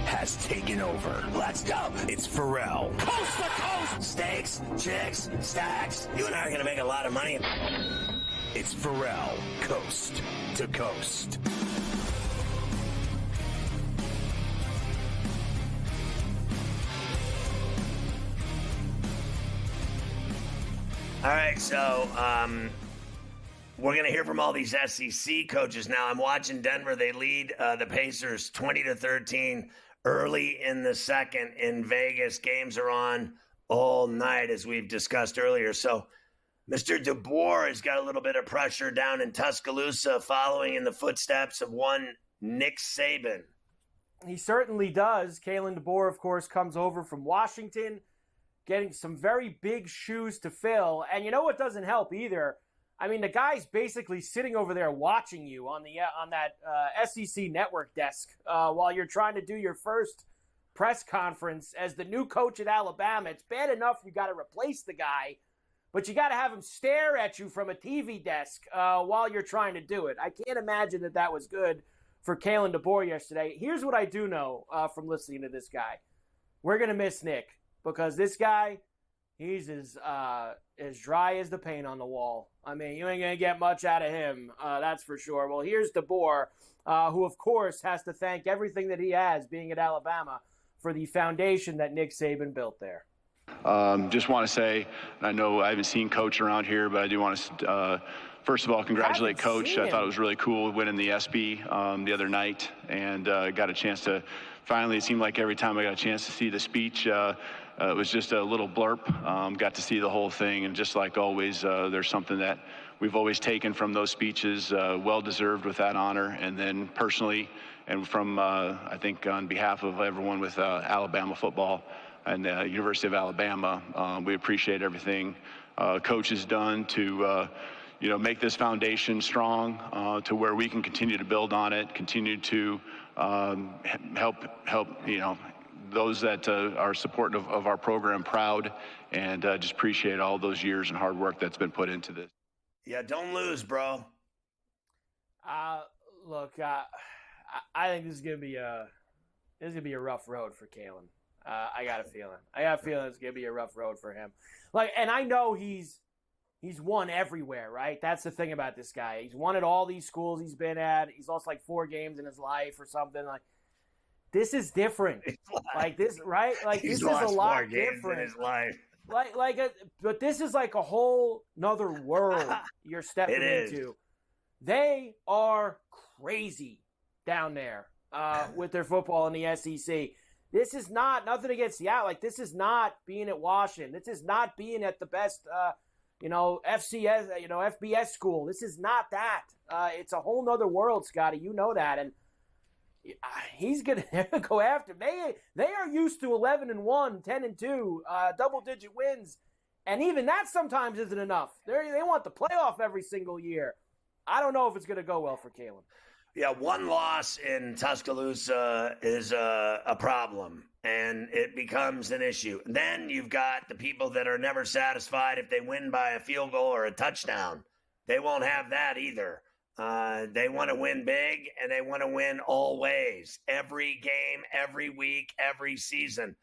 has taken over. Let's go. It's Ferrall. Coast to coast. Steaks, chicks, stacks. You and I are going to make a lot of money. It's Ferrall, coast to coast. All right, so we're going to hear from all these SEC coaches now. I'm watching Denver. They lead the Pacers 20-13 early in the second in Vegas. Games are on all night, as we've discussed earlier. So Mr. DeBoer has got a little bit of pressure down in Tuscaloosa following in the footsteps of one Nick Saban. He certainly does. Kalen DeBoer, of course, comes over from Washington, getting some very big shoes to fill. And you know what doesn't help either? I mean, the guy's basically sitting over there watching you on that SEC network desk while you're trying to do your first press conference as the new coach at Alabama. It's bad enough you got to replace the guy, but you got to have him stare at you from a TV desk while you're trying to do it. I can't imagine that was good for Kalen DeBoer yesterday. Here's what I do know from listening to this guy. We're going to miss Nick. Because this guy, he's as dry as the paint on the wall. I mean, you ain't going to get much out of him, that's for sure. Well, here's DeBoer, who, of course, has to thank everything that he has being at Alabama for the foundation that Nick Saban built there. Just want to say, I know I haven't seen Coach around here, but I do want to, first of all, congratulate Coach. I thought it was really cool winning the SB the other night and got a chance to finally, it seemed like every time I got a chance to see the speech, it was just a little blurb. Got to see the whole thing, and just like always, there's something that we've always taken from those speeches, well-deserved with that honor. And then personally, and from, I think on behalf of everyone with Alabama football and the University of Alabama, we appreciate everything Coach has done to make this foundation strong to where we can continue to build on it, continue to help those that are supportive of our program proud, and just appreciate all those years and hard work that's been put into this. Yeah, don't lose, bro. Look, I think this is gonna be a rough road for Kalen. I got a feeling it's gonna be a rough road for him. And I know he's won everywhere, right? That's the thing about this guy. He's won at all these schools he's been at. He's lost 4 games in his life or something. This is different. This, right? This is a lot different. In his life. But this is like a whole nother world you're stepping into. They are crazy down there with their football in the SEC. This is nothing against Seattle. This is not being at Washington. This is not being at the best, FCS, FBS school. This is not that. It's a whole nother world, Scotty. You know that. And he's going to go after him. They are used to 11-1, 10-2, double-digit wins. And even that sometimes isn't enough. They want the playoff every single year. I don't know if it's going to go well for Kalen. Yeah, one loss in Tuscaloosa is a problem, and it becomes an issue. Then you've got the people that are never satisfied if they win by a field goal or a touchdown. They won't have that either. They want to win big, and they want to win always, every game, every week, every season.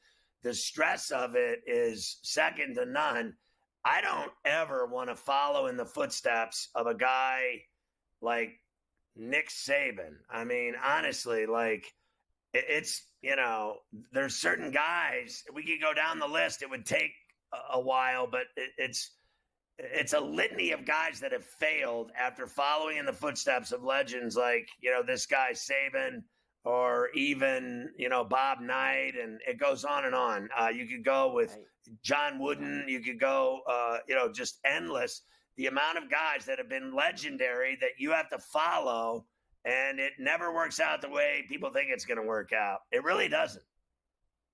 The stress of it is second to none. I don't ever want to follow in the footsteps of a guy like Nick Saban. I mean, honestly, it's, there's certain guys, we could go down the list. It would take a while, but it's a litany of guys that have failed after following in the footsteps of legends like, this guy Saban, or even, Bob Knight, and it goes on and on. You could go with John Wooden. You could go, just endless. The amount of guys that have been legendary that you have to follow, and it never works out the way people think it's going to work out. It really doesn't.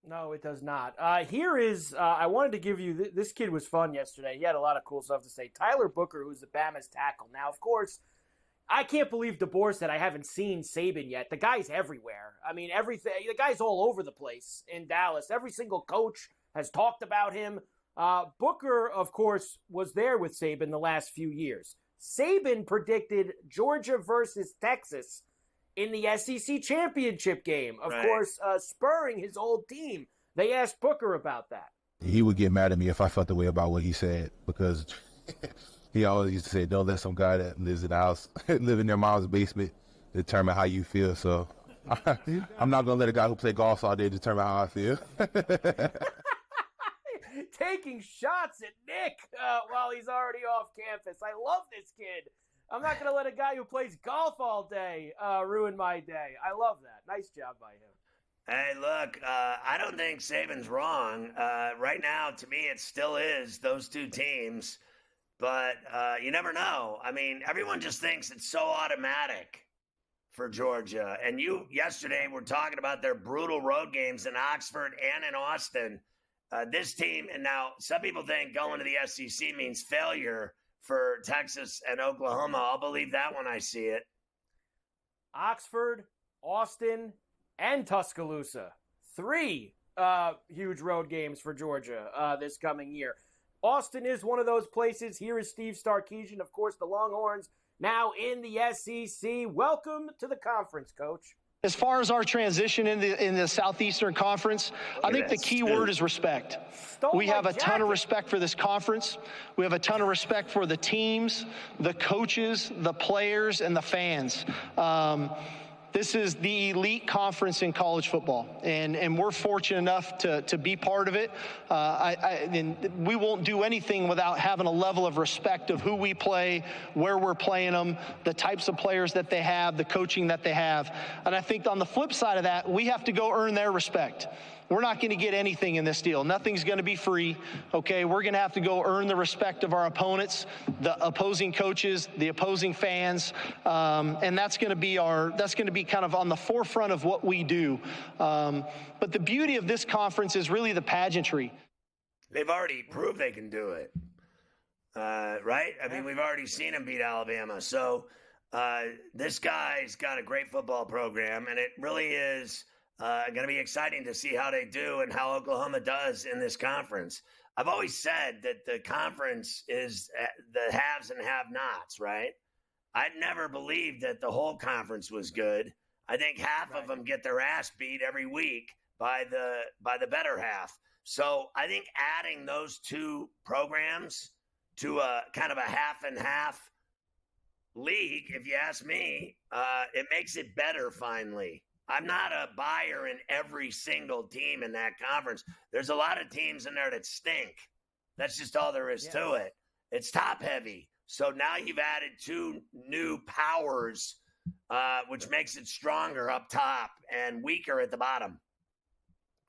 No, it does not. Here is, I wanted to give you, this kid was fun yesterday. He had a lot of cool stuff to say. Tyler Booker, who's the Bama's tackle. Now, of course, I can't believe DeBoer said I haven't seen Saban yet. The guy's everywhere. I mean, everything. The guy's all over the place in Dallas. Every single coach has talked about him. Booker, of course, was there with Saban the last few years. Saban predicted Georgia versus Texas in the SEC championship game. Of Right. course, spurring his old team. They asked Booker about that. He would get mad at me if I felt the way about what he said, because he always used to say, don't let some guy that lives in the house, live in their mom's basement, determine how you feel. So I'm not going to let a guy who play golf all day determine how I feel. Taking shots at Nick while he's already off campus. I love this kid. I'm not going to let a guy who plays golf all day ruin my day. I love that. Nice job by him. Hey, look, I don't think Saban's wrong. Right now, to me, it still is those two teams. But you never know. I mean, everyone just thinks it's so automatic for Georgia. And you, yesterday, were talking about their brutal road games in Oxford and in Austin. This team, and now some people think going to the SEC means failure for Texas and Oklahoma. I'll believe that when I see it. Oxford, Austin, and Tuscaloosa. 3 huge road games for Georgia this coming year. Austin is one of those places. Here is Steve Sarkisian, of course, the Longhorns, now in the SEC. Welcome to the conference, Coach. As far as our transition in the Southeastern Conference, I think the key word is respect. We have a ton of respect for this conference. We have a ton of respect for the teams, the coaches, the players, and the fans. This is the elite conference in college football, and we're fortunate enough to be part of it. And we won't do anything without having a level of respect of who we play, where we're playing them, the types of players that they have, the coaching that they have. And I think on the flip side of that, we have to go earn their respect. We're not going to get anything in this deal. Nothing's going to be free, okay? We're going to have to go earn the respect of our opponents, the opposing coaches, the opposing fans, and that's going to be kind of on the forefront of what we do. But the beauty of this conference is really the pageantry. They've already proved they can do it, right? I mean, we've already seen them beat Alabama. So this guy's got a great football program, and it really is going to be exciting to see how they do and how Oklahoma does in this conference. I've always said that the conference is the haves and have-nots, right? I'd never believed that the whole conference was good. I think half of them get their ass beat every week by the better half. So I think adding those two programs to a kind of a half and half league, if you ask me, it makes it better finally. I'm not a buyer in every single team in that conference. There's a lot of teams in there that stink. That's just all there is to it. It's top heavy. So now you've added 2 new powers, which makes it stronger up top and weaker at the bottom.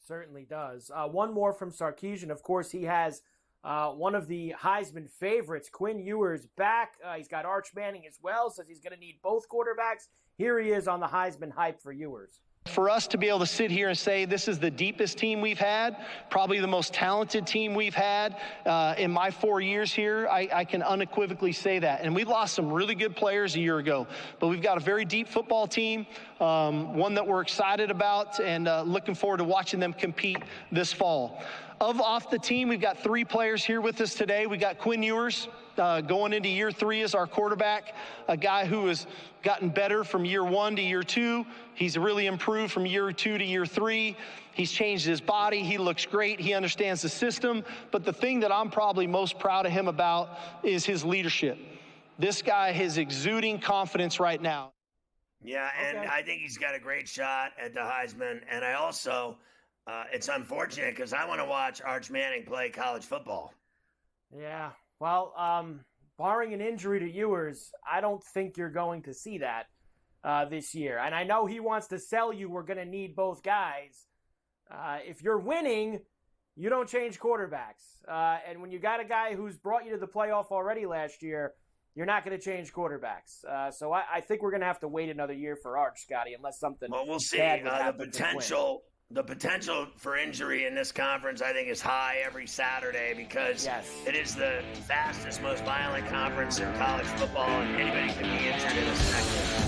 Certainly does. One more from Sarkisian. Of course, he has one of the Heisman favorites, Quinn Ewers, back. He's got Arch Manning as well, says he's going to need both quarterbacks. Here he is on the Heisman hype for Ewers. For us to be able to sit here and say this is the deepest team we've had, probably the most talented team we've had in my 4 years here, I can unequivocally say that. And we lost some really good players a year ago, but we've got a very deep football team, one that we're excited about and looking forward to watching them compete this fall. Off the team, we've got 3 players here with us today. We got Quinn Ewers going into year 3 as our quarterback, a guy who has gotten better from year 1 to year 2. He's really improved from year 2 to year 3. He's changed his body. He looks great. He understands the system. But the thing that I'm probably most proud of him about is his leadership. This guy is exuding confidence right now. Yeah, and I think he's got a great shot at the Heisman. And I also, it's unfortunate because I want to watch Arch Manning play college football. Yeah, well, barring an injury to Ewers, I don't think you're going to see that this year. And I know he wants to sell you we're going to need both guys. If you're winning, you don't change quarterbacks. And when you got a guy who's brought you to the playoff already last year, you're not going to change quarterbacks. So I think we're going to have to wait another year for Arch, Scotty, unless something we'll see. bad would happen. The potential for injury in this conference, I think, is high every Saturday because it is the fastest, most violent conference in college football, and anybody can be injured in a second.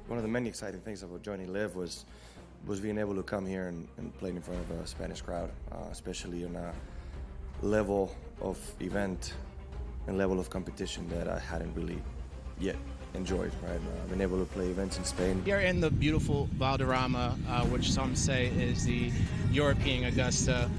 one of the many exciting things about joining Live was being able to come here and play in front of a Spanish crowd, especially on a level of event and level of competition that I hadn't really yet enjoyed, right? I've been able to play events in Spain. Here in the beautiful Valderrama, which some say is the European Augusta,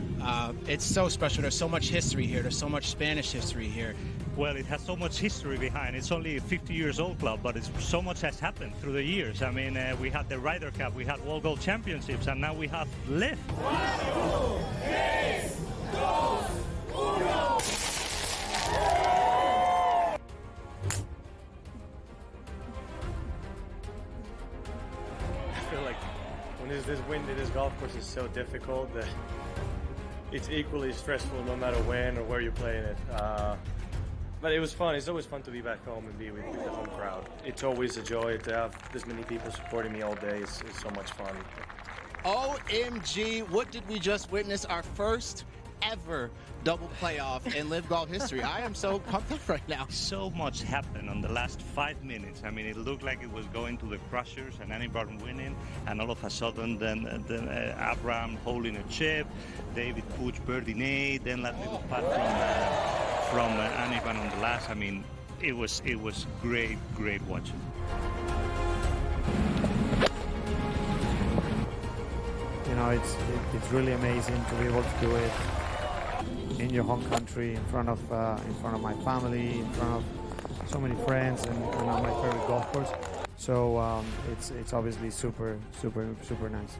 it's so special. There's so much history here. There's so much Spanish history here. Well, it has so much history behind. It's only a 50 years old club, but so much has happened through the years. I mean, we had the Ryder Cup, we had World Gold Championships, and now we have Live. I feel like when there's this wind in this golf course is so difficult that it's equally stressful no matter when or where you're playing it. But it was fun. It's always fun to be back home and be with the home crowd. It's always a joy to have this many people supporting me all day. It's so much fun. OMG, what did we just witness? Our first ever double playoff in Live Golf history. I am so pumped up right now. So much happened on the last 5 minutes. I mean, it looked like it was going to the Crushers and Annie Barton winning, and all of a sudden then Abraham holding a chip, David Puig birdie eight, then that little putt from Annie Barton on the last. I mean, it was great watching. You know, it's really amazing to be able to do it in your home country, in front of my family, in front of so many friends, and on my favorite golf course. So it's obviously super nice.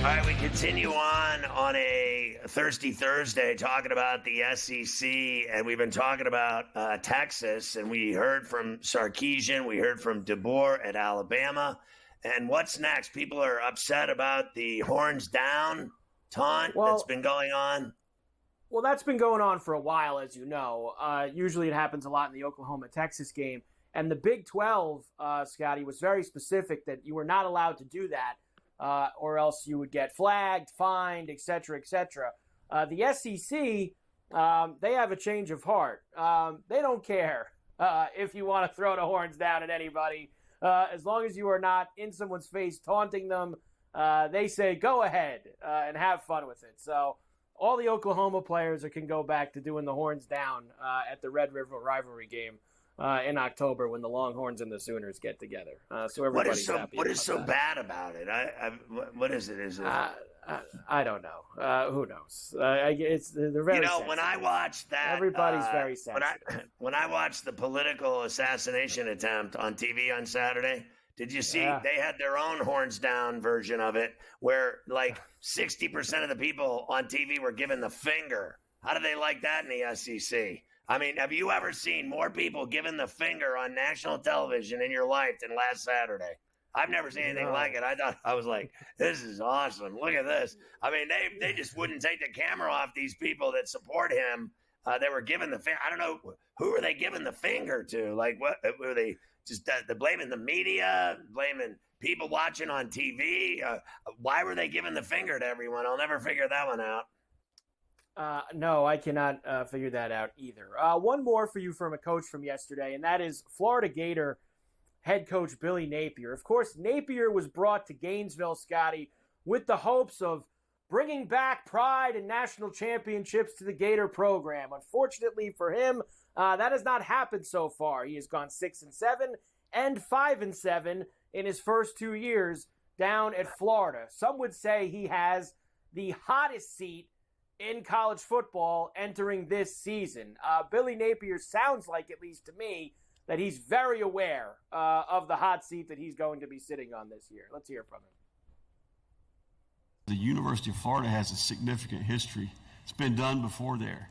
All right, we continue on a Thirsty Thursday talking about the SEC, and we've been talking about Texas, and we heard from Sarkisian, we heard from DeBoer at Alabama, and what's next? People are upset about the horns down taunt that's been going on. Well, that's been going on for a while, as you know. Usually it happens a lot in the Oklahoma-Texas game, and the Big 12, Scotty, was very specific that you were not allowed to do that. Or else you would get flagged, fined, et cetera, et cetera. The SEC, they have a change of heart. They don't care if you want to throw the horns down at anybody. As long as you are not in someone's face taunting them, they say go ahead and have fun with it. So all the Oklahoma players can go back to doing the horns down at the Red River rivalry game in October when the Longhorns and the Sooners get together. So everybody's happy. What is so bad about it? What is it? Is it? I don't know. Who knows? They're very. sensitive. When I watched that, everybody's very sensitive. When I watched the political assassination attempt on TV on Saturday, did you see they had their own horns down version of it, where like 60% of the people on TV were given the finger? How do they like that in the SEC? I mean, have you ever seen more people giving the finger on national television in your life than last Saturday? I've never seen anything like it. I was like, this is awesome. Look at this. I mean, they just wouldn't take the camera off these people that support him. They were giving the finger. I don't know, who are they giving the finger to? Like, what were they just they're blaming the media, blaming people watching on TV? Why were they giving the finger to everyone? I'll never figure that one out. No, I cannot figure that out either. One more for you from a coach from yesterday, and that is Florida Gator head coach Billy Napier. Of course, Napier was brought to Gainesville, Scotty, with the hopes of bringing back pride and national championships to the Gator program. Unfortunately for him, that has not happened so far. He has gone 6-7 and 5-7 in his first 2 years down at Florida. Some would say he has the hottest seat in college football entering this season. Billy Napier sounds like, at least to me, that he's very aware of the hot seat that he's going to be sitting on this year. Let's hear from him. The University of Florida has a significant history. It's been done before there.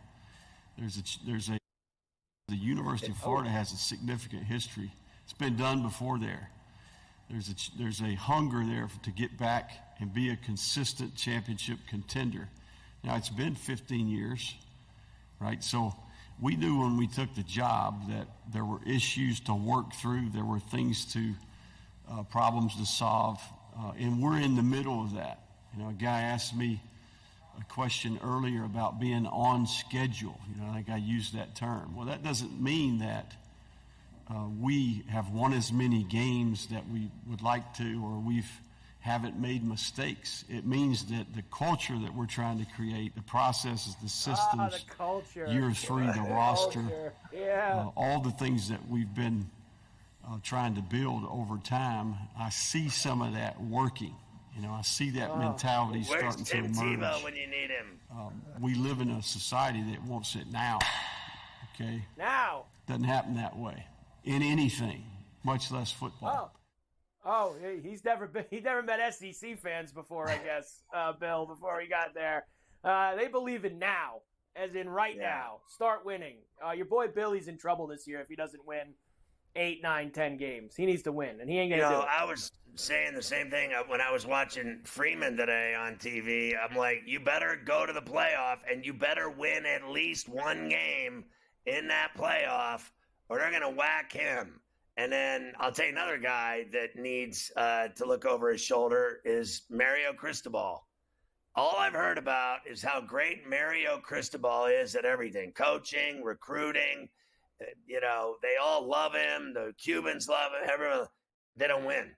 The University of Florida has a significant history. It's been done before there. There's a hunger there to get back and be a consistent championship contender. Now, it's been 15 years, right? So we knew when we took the job that there were issues to work through. There were things problems to solve, and we're in the middle of that. A guy asked me a question earlier about being on schedule. I think I used that term. Well, that doesn't mean that we have won as many games that we would like to, or haven't made mistakes. It means that the culture that we're trying to create, the processes, the systems, the culture. Year 3, the roster, all the things that we've been trying to build over time, I see some of that working. I see that mentality starting to emerge. Where's Tim Tebow when you need him? We live in a society that wants it now. Okay. Now. Doesn't happen that way in anything, much less football. Oh, he's never met SEC fans before, I guess, Bill. Before he got there, they believe in now, as in right now. Start winning. Your boy Billy's in trouble this year if he doesn't win 8, 9, 10 games. He needs to win, and he ain't gonna do it. I was saying the same thing when I was watching Freeman today on TV. I'm like, you better go to the playoff, and you better win at least one game in that playoff, or they're gonna whack him. And then I'll tell you another guy that needs to look over his shoulder is Mario Cristobal. All I've heard about is how great Mario Cristobal is at everything. Coaching, recruiting. They all love him. The Cubans love him. Everyone. They don't win.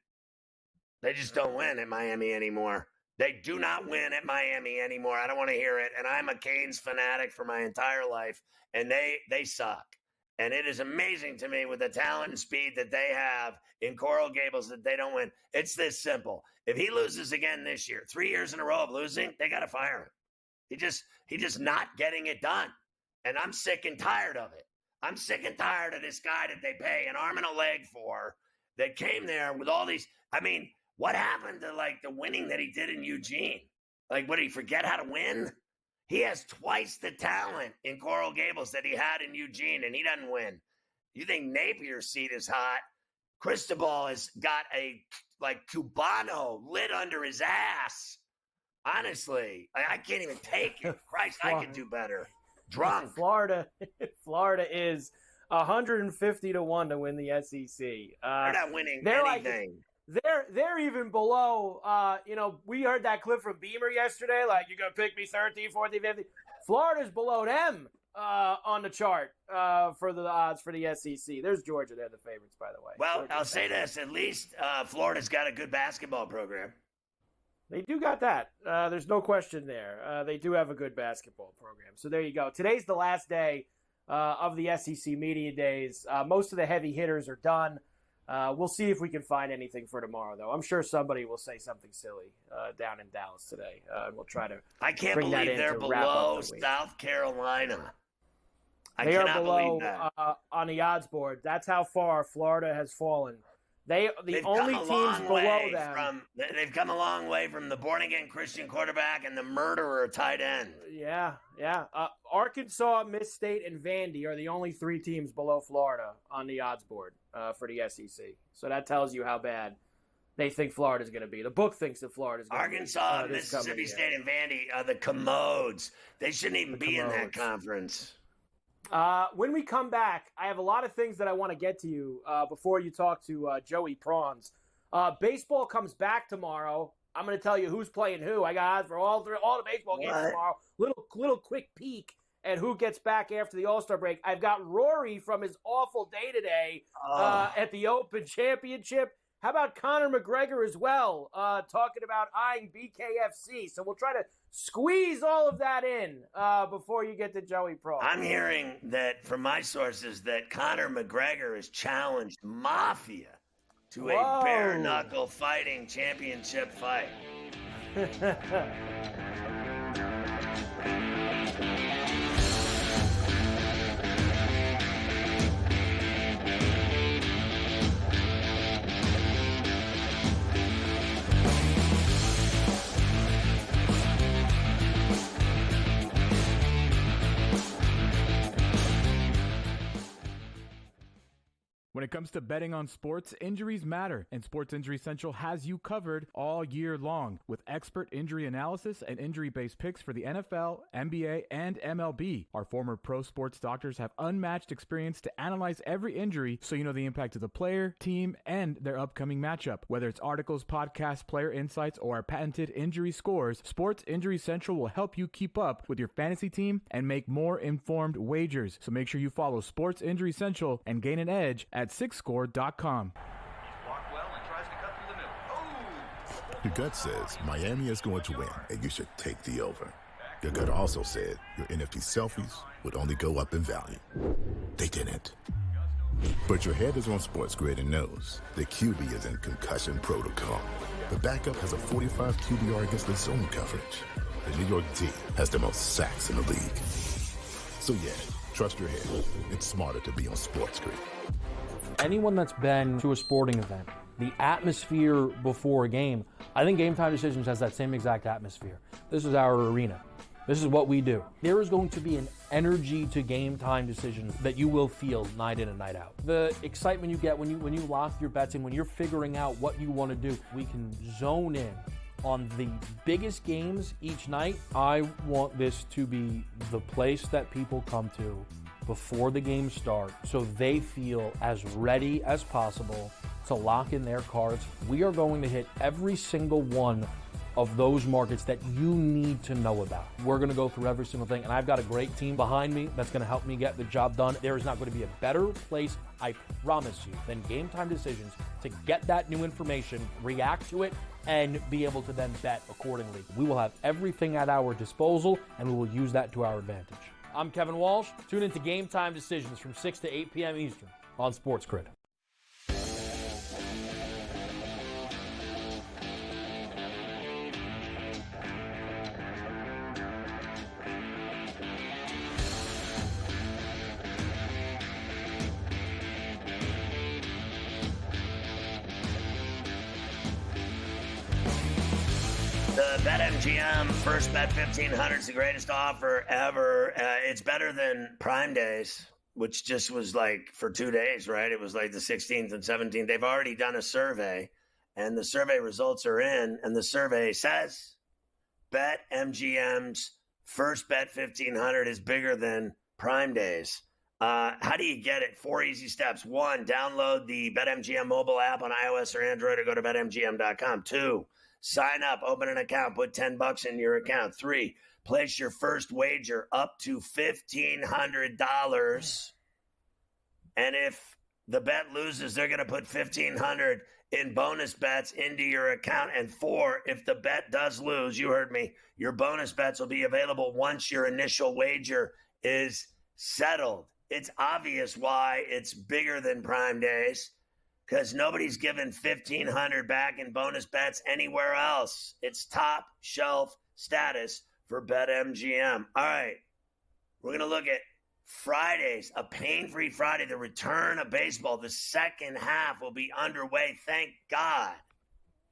They just don't win at Miami anymore. They do not win at Miami anymore. I don't want to hear it. And I'm a Canes fanatic for my entire life. And they suck. And it is amazing to me with the talent and speed that they have in Coral Gables that they don't win. It's this simple. If he loses again this year, 3 years in a row of losing, they got to fire him. He just not getting it done. And I'm sick and tired of it. I'm sick and tired of this guy that they pay an arm and a leg for that came there with all these. I mean, what happened to the winning that he did in Eugene? What, did he forget how to win? He has twice the talent in Coral Gables that he had in Eugene, and he doesn't win. You think Napier's seat is hot? Cristobal has got a Cubano lit under his ass. Honestly, I can't even take it. Christ, I can do better. Drunk. Florida is 150-1 to win the SEC. They're not winning anything. They're even below. We heard that clip from Beamer yesterday. You're gonna pick me 13, 14, 15. Florida's below them on the chart for the odds for the SEC. There's Georgia. They're the favorites, by the way. Well, Georgia's I'll say this: at least Florida's got a good basketball program. They do got that. There's no question there. They do have a good basketball program. So there you go. Today's the last day of the SEC Media Days. Most of the heavy hitters are done. We'll see if we can find anything for tomorrow, though. I'm sure somebody will say something silly down in Dallas today. And we'll try to I can't bring believe that in they're to below wrap up the week. South Carolina. They are below on the odds board. That's how far Florida has fallen. They've only teams below them. They've come a long way from the born-again Christian quarterback and the murderer tight end. Yeah. Arkansas, Miss State, and Vandy are the only 3 teams below Florida on the odds board for the SEC. So that tells you how bad they think Florida's going to be. The book thinks that Florida's going to be. Arkansas, Mississippi State, and Vandy are the commodes. They shouldn't even be in that conference. When we come back, I have a lot of things that I want to get to you before you talk to Joey Prawns. Baseball comes back tomorrow. I'm going to tell you who's playing who. I got odds for all the baseball games tomorrow. Little quick peek at who gets back after the All-Star break. I've got Rory from his awful day today at the Open Championship. How about Conor McGregor as well, talking about eyeing BKFC? So we'll try to squeeze all of that in before you get to Joey Pro. I'm hearing that from my sources that Conor McGregor has challenged Mafia to a bare-knuckle fighting championship fight. When it comes to betting on sports, injuries matter, and Sports Injury Central has you covered all year long with expert injury analysis and injury-based picks for the NFL, NBA, and MLB. Our former pro sports doctors have unmatched experience to analyze every injury so you know the impact of the player, team, and their upcoming matchup. Whether it's articles, podcasts, player insights, or our patented injury scores, Sports Injury Central will help you keep up with your fantasy team and make more informed wagers. So make sure you follow Sports Injury Central and gain an edge at sixscore.com. Your gut says Miami is going to win, and you should take the over. Your gut also said your NFT selfies would only go up in value. They didn't. But your head is on SportsGrid and knows the QB is in concussion protocol. The backup has a 45 QBR against the zone coverage. The New York D has the most sacks in the league. So yeah, trust your head. It's smarter to be on SportsGrid. Anyone that's been to a sporting event, the atmosphere before a game, I think Game Time Decisions has that same exact atmosphere. This is our arena. This is what we do. There is going to be an energy to Game Time Decisions that you will feel night in and night out. The excitement you get when you lock your bets in, when you're figuring out what you want to do, we can zone in on the biggest games each night. I want this to be the place that people come to before the games start so they feel as ready as possible to lock in their cards. We are going to hit every single one of those markets that you need to know about. We're going to go through every single thing, and I've got a great team behind me that's going to help me get the job done. There is not going to be a better place, I promise you, than Game Time Decisions to get that new information, react to it, and be able to then bet accordingly. We will have everything at our disposal, and we will use that to our advantage. I'm Kevin Walsh. Tune into Game Time Decisions from 6 to 8 p.m. Eastern on SportsGrid. The BetMGM First Bet 1500 is the greatest offer ever. It's better than Prime Days, which just was like for 2 days, right? It was like the 16th and 17th. They've already done a survey, and the survey results are in, and the survey says BetMGM's First Bet 1500 is bigger than Prime Days. How do you get it? 4 easy steps. 1, download the BetMGM mobile app on iOS or Android or go to BetMGM.com. 2, sign up, open an account, put $10 in your account. 3, place your first wager up to $1,500. And if the bet loses, they're going to put $1,500 in bonus bets into your account. And 4, if the bet does lose, you heard me, your bonus bets will be available once your initial wager is settled. It's obvious why it's bigger than Prime Days, because nobody's given $1,500 back in bonus bets anywhere else. It's top shelf status for BetMGM. All right, we're going to look at Fridays, a pain-free Friday, the return of baseball. The second half will be underway, thank God.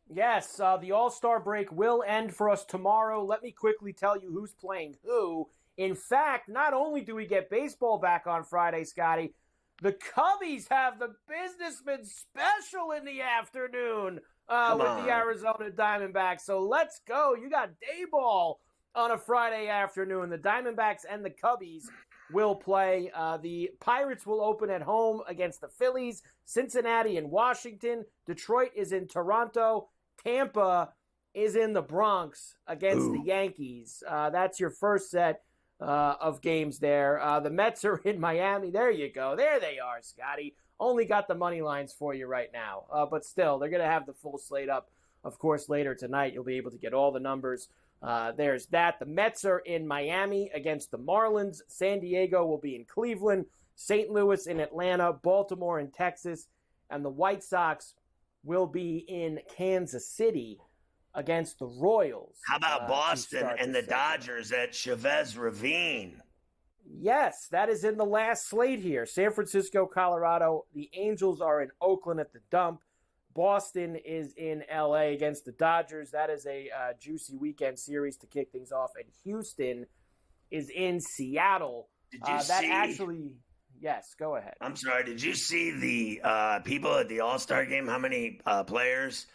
Yes, the All-Star break will end for us tomorrow. Let me quickly tell you who's playing who. In fact, not only do we get baseball back on Friday, Scotty, the Cubbies have the Businessman Special in the afternoon with the Arizona Diamondbacks. So let's go. You got day ball on a Friday afternoon. The Diamondbacks and the Cubbies will play. The Pirates will open at home against the Phillies, Cincinnati and Washington. Detroit is in Toronto. Tampa is in the Bronx against the Yankees. That's your first set of games there. The Mets are in Miami. There you go. There they are, Scotty. Only got the money lines for you right now. But still, they're going to have the full slate up, of course, later tonight. You'll be able to get all the numbers. There's that. The Mets are in Miami against the Marlins. San Diego will be in Cleveland. St. Louis in Atlanta. Baltimore in Texas. And the White Sox will be in Kansas City against the Royals. How about Boston and the Dodgers at Chavez Ravine? Yes, that is in the last slate here. San Francisco, Colorado. The Angels are in Oakland at the Dump. Boston is in L.A. against the Dodgers. That is a juicy weekend series to kick things off. And Houston is in Seattle. Did you see? Yes, go ahead. I'm sorry. Did you see the people at the All-Star game? How many players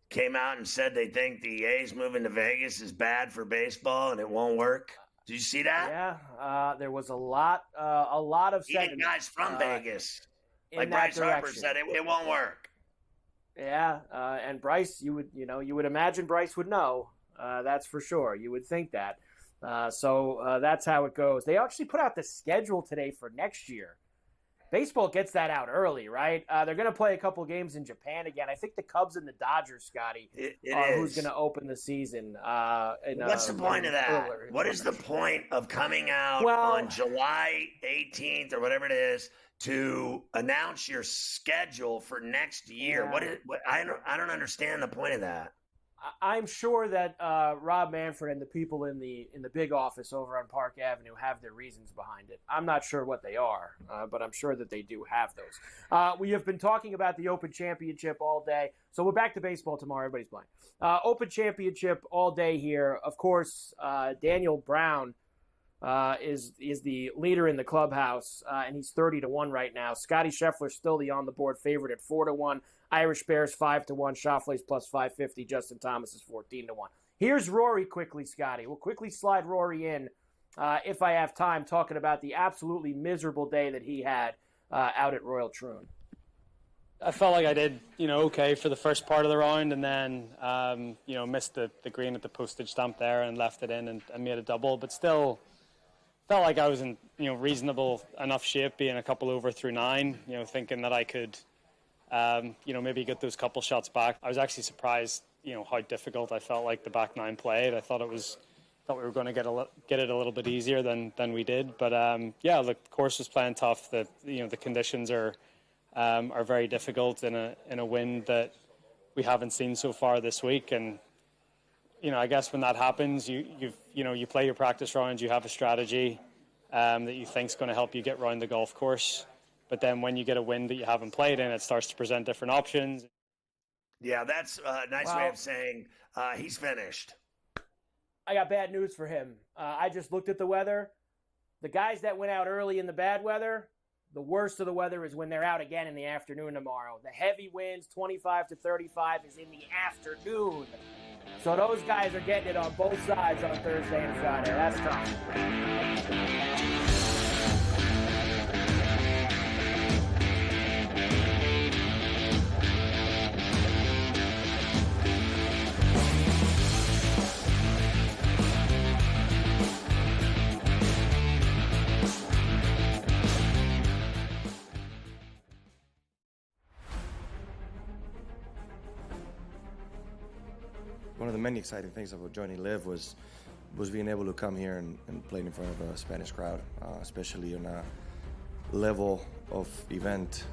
came out and said they think the A's moving to Vegas is bad for baseball and it won't work? Did you see that? Yeah, there was a lot of even guys from Vegas, like Bryce Harper said, it won't work. Yeah, and Bryce, you would imagine Bryce would know. That's for sure. You would think that. So that's how it goes. They actually put out the schedule today for next year. Baseball gets that out early, right? They're going to play a couple games in Japan again. I think the Cubs and the Dodgers, Scotty, are who's going to open the season. What's the point of that? What is the point of coming out on July 18th or whatever it is to announce your schedule for next year? Yeah. I don't understand the point of that. I'm sure that Rob Manfred and the people in the big office over on Park Avenue have their reasons behind it. I'm not sure what they are, but I'm sure that they do have those. We have been talking about the Open Championship all day, so we're back to baseball tomorrow. Everybody's playing. Open Championship all day here. Of course, Daniel Brown is the leader in the clubhouse, and he's 30-1 right now. Scotty Scheffler's still the on-the-board favorite at 4-1. Irish Bears 5-1. Schauffele's plus 550. Justin Thomas is 14-1. Here's Rory quickly, Scotty. We'll quickly slide Rory in if I have time, talking about the absolutely miserable day that he had out at Royal Troon. I felt like I did, okay for the first part of the round, and then, missed the green at the postage stamp there and left it in and made a double, but still felt like I was in, reasonable enough shape, being a couple over through 9, thinking that I could, maybe get those couple shots back. I was actually surprised, how difficult I felt like the back 9 played. I thought we were going to get it a little bit easier than we did. But the course was playing tough. The conditions are very difficult in a wind that we haven't seen so far this week. And I guess when that happens, you play your practice rounds. You have a strategy that you think is going to help you get around the golf course. But then when you get a wind that you haven't played in, it starts to present different options. Yeah, that's a nice way of saying he's finished. I got bad news for him. I just looked at the weather. The guys that went out early in the bad weather, the worst of the weather is when they're out again in the afternoon tomorrow. The heavy winds, 25 to 35, is in the afternoon. So those guys are getting it on both sides on Thursday and Friday. That's tough. One of the many exciting things about joining Live was being able to come here and play in front of a Spanish crowd, especially on a level of event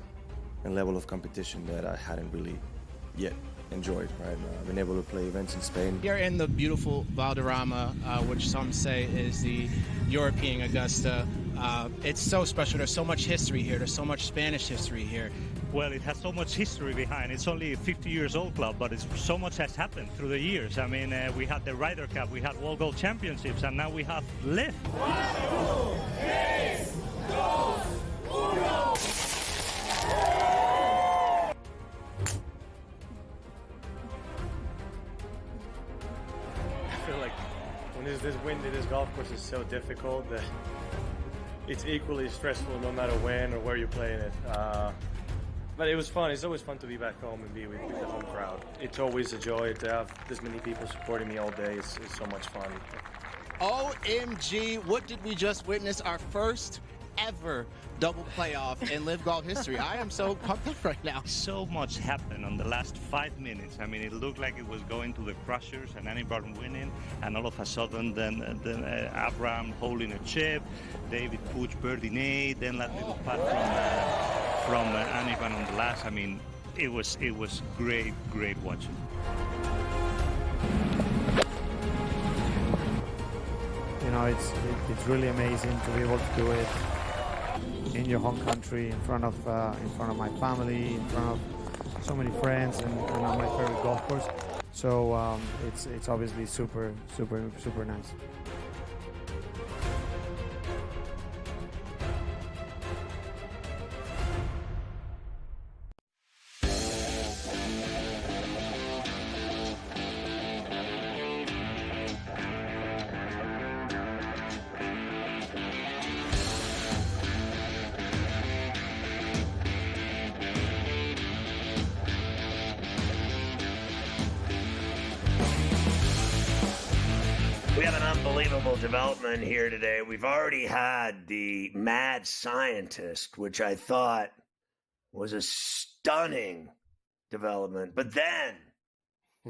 and level of competition that I hadn't really yet enjoyed. Right, I've been able to play events in Spain. Here in the beautiful Valderrama, which some say is the European Augusta. It's so special. There's so much history here. There's so much Spanish history here. Well, it has so much history behind. It's only a 50-year-old club, but so much has happened through the years. I mean, we had the Ryder Cup, we had World Golf Championships, and now we have Live. 1, 2, 3, 2, 1. I feel like when there's this wind in this golf course is so difficult that it's equally stressful no matter when or where you're playing it. But it was fun. It's always fun to be back home and be with the home crowd. It's always a joy to have this many people supporting me all day. It's so much fun. OMG, what did we just witness? Our first ever double playoff in Live Golf history. I am so pumped up right now. So much happened on the last 5 minutes. I mean, it looked like it was going to the crushers and Annie Barton winning, and all of a sudden then Abraham holding a chip, David Puig birdie, then that little putt from Annie Barton on the last. I mean, it was great watching. It's really amazing to be able to do it in your home country, in front of my family, in front of so many friends, and on my favorite golf course. So it's obviously super nice. we have an unbelievable development here today. We've already had the mad scientist, which I thought was a stunning development. But then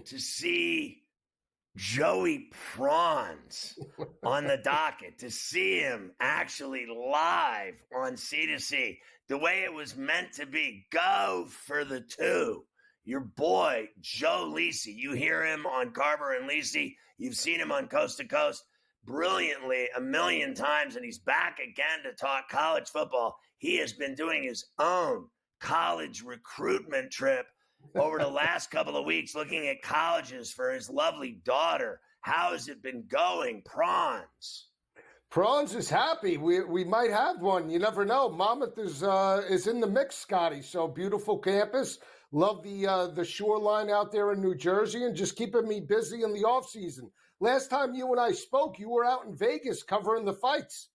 to see Joey Prawns on the docket, to see him actually live on C2C, the way it was meant to be, go for the two. Your boy, Joe Lisi, you hear him on Carver and Lisi. You've seen him on Coast to Coast brilliantly a million times, and he's back again to talk college football. He has been doing his own college recruitment trip over the last couple of weeks, looking at colleges for his lovely daughter. How has it been going, Prawns? Prawns is happy. We might have one. You never know. Monmouth is in the mix, Scotty. So beautiful campus. Love the shoreline out there in New Jersey, and just keeping me busy in the off season. Last time you and I spoke, you were out in Vegas covering the fights.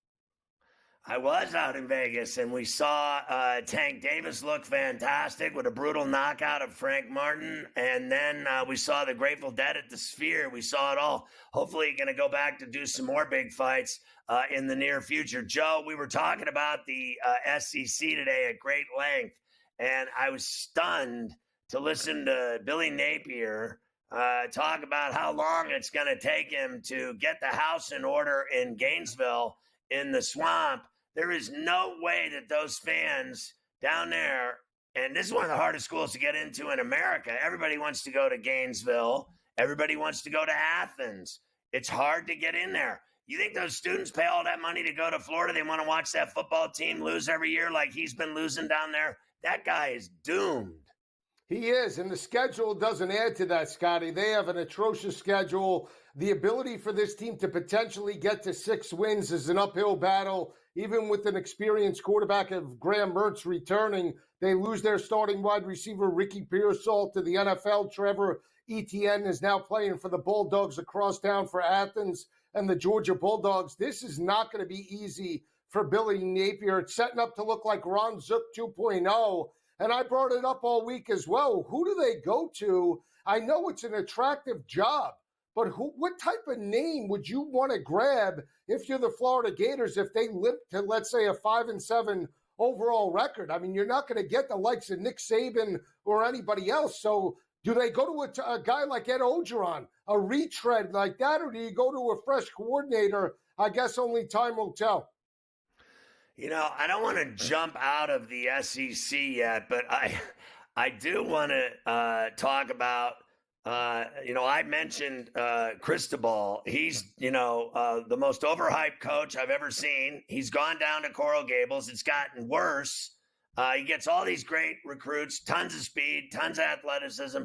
I was out in Vegas, and we saw Tank Davis look fantastic with a brutal knockout of Frank Martin, and then we saw the Grateful Dead at the Sphere. We saw it all. Hopefully going to go back to do some more big fights in the near future. Joe, we were talking about the SEC today at great length, and I was stunned to listen to Billy Napier talk about how long it's going to take him to get the house in order in Gainesville in the swamp. There is no way that those fans down there, and this is one of the hardest schools to get into in America. Everybody wants to go to Gainesville. Everybody wants to go to Athens. It's hard to get in there. You think those students pay all that money to go to Florida? They want to watch that football team lose every year like he's been losing down there? That guy is doomed. He is, and the schedule doesn't add to that, Scotty. They have an atrocious schedule. The ability for this team to potentially get to 6 wins is an uphill battle. Even with an experienced quarterback of Graham Mertz returning, they lose their starting wide receiver, Ricky Pearsall, to the NFL. Trevor Etienne is now playing for the Bulldogs across town for Athens and the Georgia Bulldogs. This is not going to be easy for Billy Napier. It's setting up to look like Ron Zook 2.0. And I brought it up all week as well. Who do they go to? I know it's an attractive job, but what type of name would you want to grab if you're the Florida Gators if they limp to, let's say, a 5-7 overall record? I mean, you're not going to get the likes of Nick Saban or anybody else. So do they go to a guy like Ed Ogeron, a retread like that, or do you go to a fresh coordinator? I guess only time will tell. You know, I don't want to jump out of the SEC yet, but I do want to talk about, I mentioned Cristobal. He's, the most overhyped coach I've ever seen. He's gone down to Coral Gables. It's gotten worse. He gets all these great recruits, tons of speed, tons of athleticism,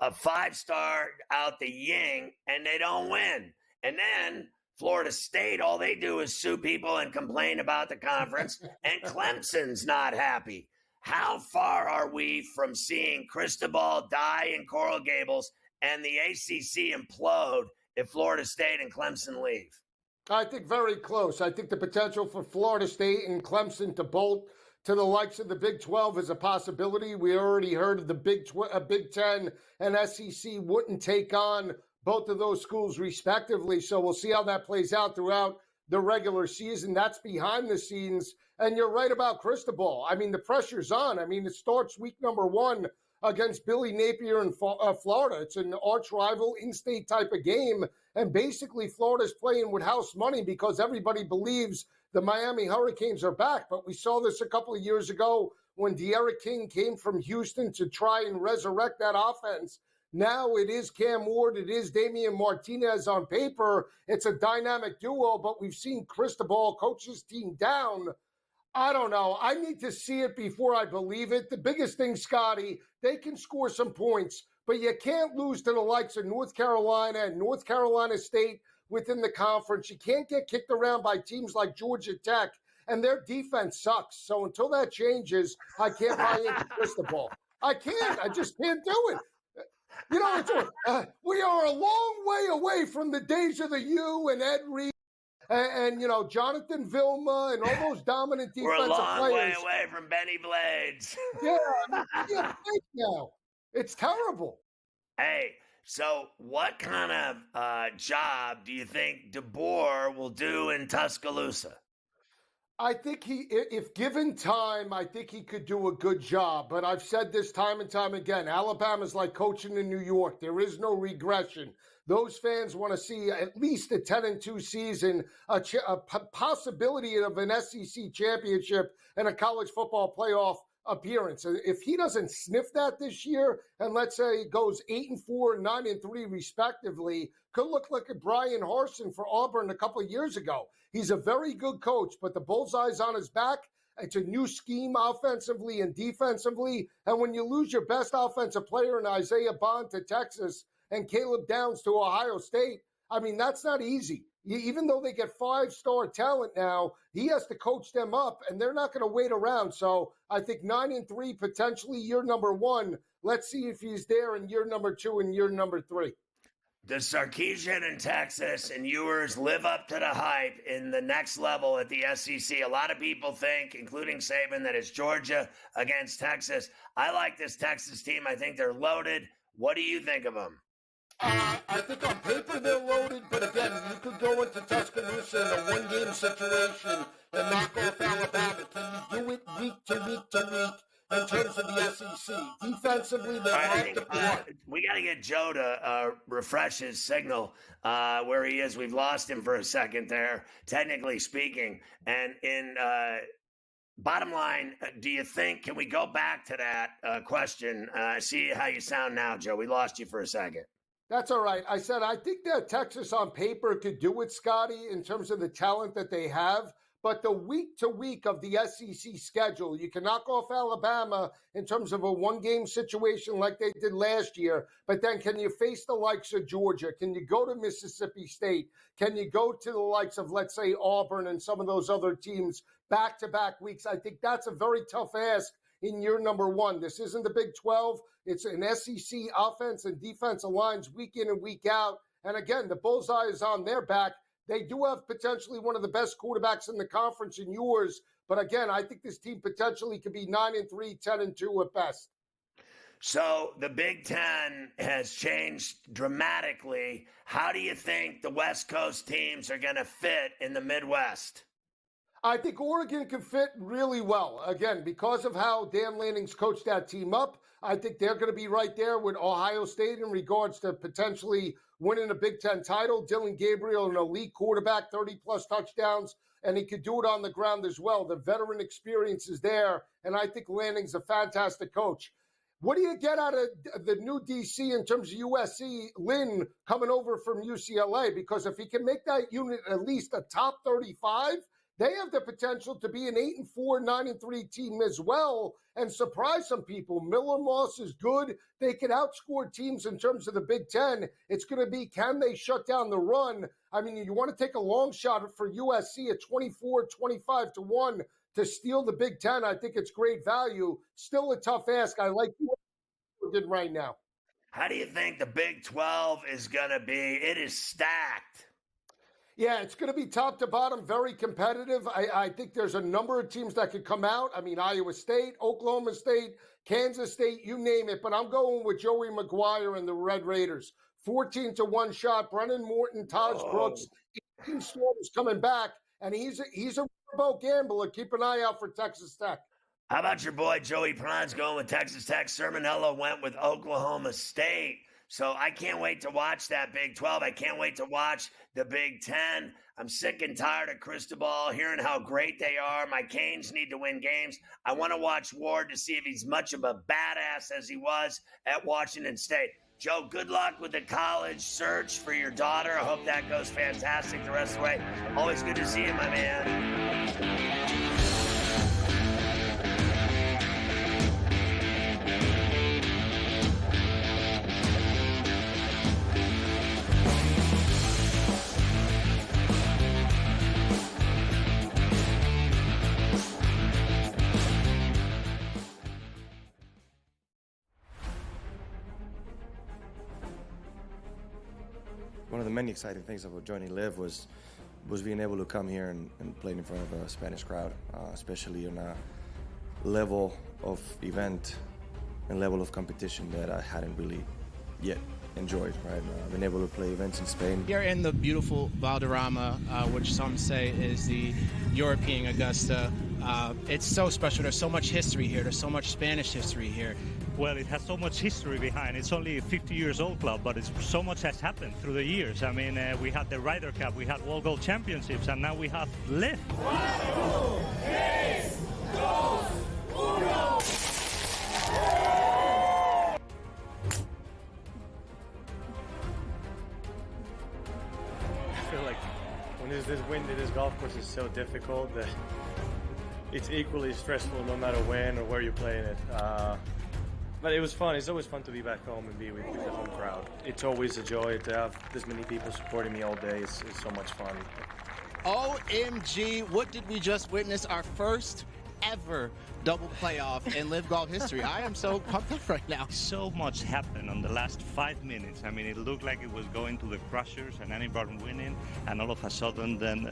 a 5-star out the ying, and they don't win. And then Florida State, all they do is sue people and complain about the conference, and Clemson's not happy. How far are we from seeing Cristobal die in Coral Gables and the ACC implode if Florida State and Clemson leave? I think very close. I think the potential for Florida State and Clemson to bolt to the likes of the Big 12 is a possibility. We already heard of the Big 10 and SEC wouldn't take on both of those schools respectively. So we'll see how that plays out throughout the regular season. That's behind the scenes. And you're right about Cristobal. I mean, the pressure's on. I mean, it starts week number 1 against Billy Napier in Florida. It's an arch rival, in-state type of game. And basically, Florida's playing with house money because everybody believes the Miami Hurricanes are back. But we saw this a couple of years ago when De'Ara King came from Houston to try and resurrect that offense. Now it is Cam Ward, it is Damian Martinez on paper. It's a dynamic duo, but we've seen Cristobal coach his team down. I don't know. I need to see it before I believe it. The biggest thing, Scotty, they can score some points, but you can't lose to the likes of North Carolina and North Carolina State within the conference. You can't get kicked around by teams like Georgia Tech, and their defense sucks. So until that changes, I can't buy into Cristobal. I can't. I just can't do it. You know, we are a long way away from the days of the U and Ed Reed and Jonathan Vilma and all those dominant defensive players. We're a long way away from Benny Blades. Yeah, now. It's terrible. Hey, So what kind of job do you think DeBoer will do in Tuscaloosa? I think if given time, I think he could do a good job. But I've said this time and time again, Alabama's like coaching in New York. There is no regression. Those fans want to see at least a 10-2 season, a possibility of an SEC championship and a college football playoff appearance. If he doesn't sniff that this year, and let's say he goes 8-4, 9-3 respectively, could look like a Brian Harsin for Auburn a couple of years ago. He's a very good coach, but the bullseye's on his back. It's a new scheme offensively and defensively. And when you lose your best offensive player in Isaiah Bond to Texas and Caleb Downs to Ohio State, I mean, that's not easy. Even though they get 5-star talent now, he has to coach them up, and they're not going to wait around. So I think 9-3, potentially year number 1. Let's see if he's there in year number 2 and year number 3. Does Sarkisian in Texas and Ewers live up to the hype in the next level at the SEC? A lot of people think, including Saban, that it's Georgia against Texas. I like this Texas team. I think they're loaded. What do you think of them? I think on paper they're loaded, but again, you could go into Tuscaloosa in a one-game situation and knock off Alabama. Can you do it week to week to week in terms of the SEC? Defensively, they're we got to get Joe to refresh his signal where he is. We've lost him for a second there, technically speaking. And in bottom line, do you think, can we go back to that question? See how you sound now, Joe. We lost you for a second. That's all right. I said I think that Texas on paper could do it, Scotty, in terms of the talent that they have. But the week-to-week of the SEC schedule, you can knock off Alabama in terms of a one-game situation like they did last year. But then can you face the likes of Georgia? Can you go to Mississippi State? Can you go to the likes of, let's say, Auburn and some of those other teams back-to-back weeks? I think that's a very tough ask in year number 1. This isn't the Big 12. It's an SEC offense and defensive lines week in and week out. And again, the bullseye is on their back. They do have potentially one of the best quarterbacks in the conference in yours. But again, I think this team potentially could be 9-3, 10-2 at best. So the Big Ten has changed dramatically. How do you think the West Coast teams are going to fit in the Midwest? I think Oregon can fit really well. Again, because of how Dan Lanning's coached that team up, I think they're going to be right there with Ohio State in regards to potentially winning a Big Ten title. Dylan Gabriel, an elite quarterback, 30-plus touchdowns, and he could do it on the ground as well. The veteran experience is there, and I think Lanning's a fantastic coach. What do you get out of the new DC in terms of USC, Lynn coming over from UCLA? Because if he can make that unit at least a top 35, they have the potential to be an 8-4, 9-3 team as well and surprise some people. Miller Moss is good. They can outscore teams in terms of the Big Ten. It's going to be, can they shut down the run? I mean, you want to take a long shot for USC at 24, 25-1 to steal the Big Ten. I think it's great value. Still a tough ask. I like what you did right now. How do you think the Big 12 is going to be? It is stacked. Yeah, it's going to be top to bottom, very competitive. I think there's a number of teams that could come out. I mean, Iowa State, Oklahoma State, Kansas State, you name it. But I'm going with Joey McGuire and the Red Raiders. 14-1 shot. Brennan Morton, Taj Brooks, 18 starters coming back. And he's a riverboat gambler. Keep an eye out for Texas Tech. How about your boy Joey Prance going with Texas Tech? Sermonello went with Oklahoma State. So I can't wait to watch that Big 12. I can't wait to watch the Big 10. I'm sick and tired of Cristobal, hearing how great they are. My Canes need to win games. I want to watch Ward to see if he's much of a badass as he was at Washington State. Joe, good luck with the college search for your daughter. I hope that goes fantastic the rest of the way. Always good to see you, my man. One of the many exciting things about joining Live was being able to come here and play in front of a Spanish crowd, especially on a level of event and level of competition that I hadn't really yet enjoyed, right? Been able to play events in Spain. Here in the beautiful Valderrama, which some say is the European Augusta, it's so special. There's so much history here. There's so much Spanish history here. Well, it has so much history behind. It's only a 50 years old club, but so much has happened through the years. I mean, we had the Ryder Cup, we had World Gold Championships, and now we have LIV. 1, 2, 3, 2, 1. I feel like when there's this wind at this golf course is so difficult that it's equally stressful no matter when or where you're playing it. But it was fun. It's always fun to be back home and be with the home crowd. It's always a joy to have this many people supporting me all day. It's so much fun. OMG, what did we just witness? Our first ever double playoff in LIV Golf history. I am so pumped up right now. So much happened on the last 5 minutes. I mean, it looked like it was going to the crushers and Annie Barton winning, and all of a sudden then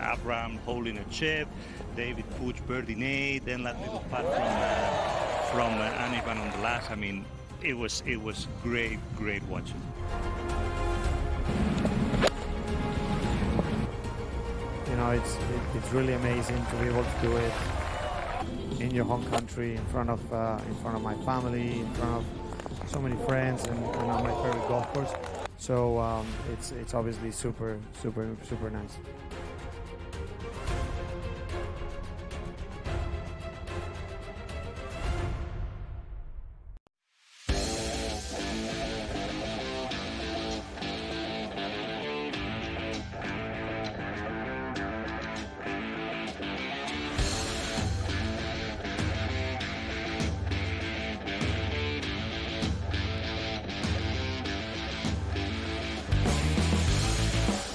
Abraham holding a chip, David Puig birdie eight, then that little putt from Annie Barton on the last. I mean, it was great watching. You know, it's really amazing to be able to do it in your home country, in front of my family, in front of so many friends, and on my favorite golf course. So it's obviously super nice.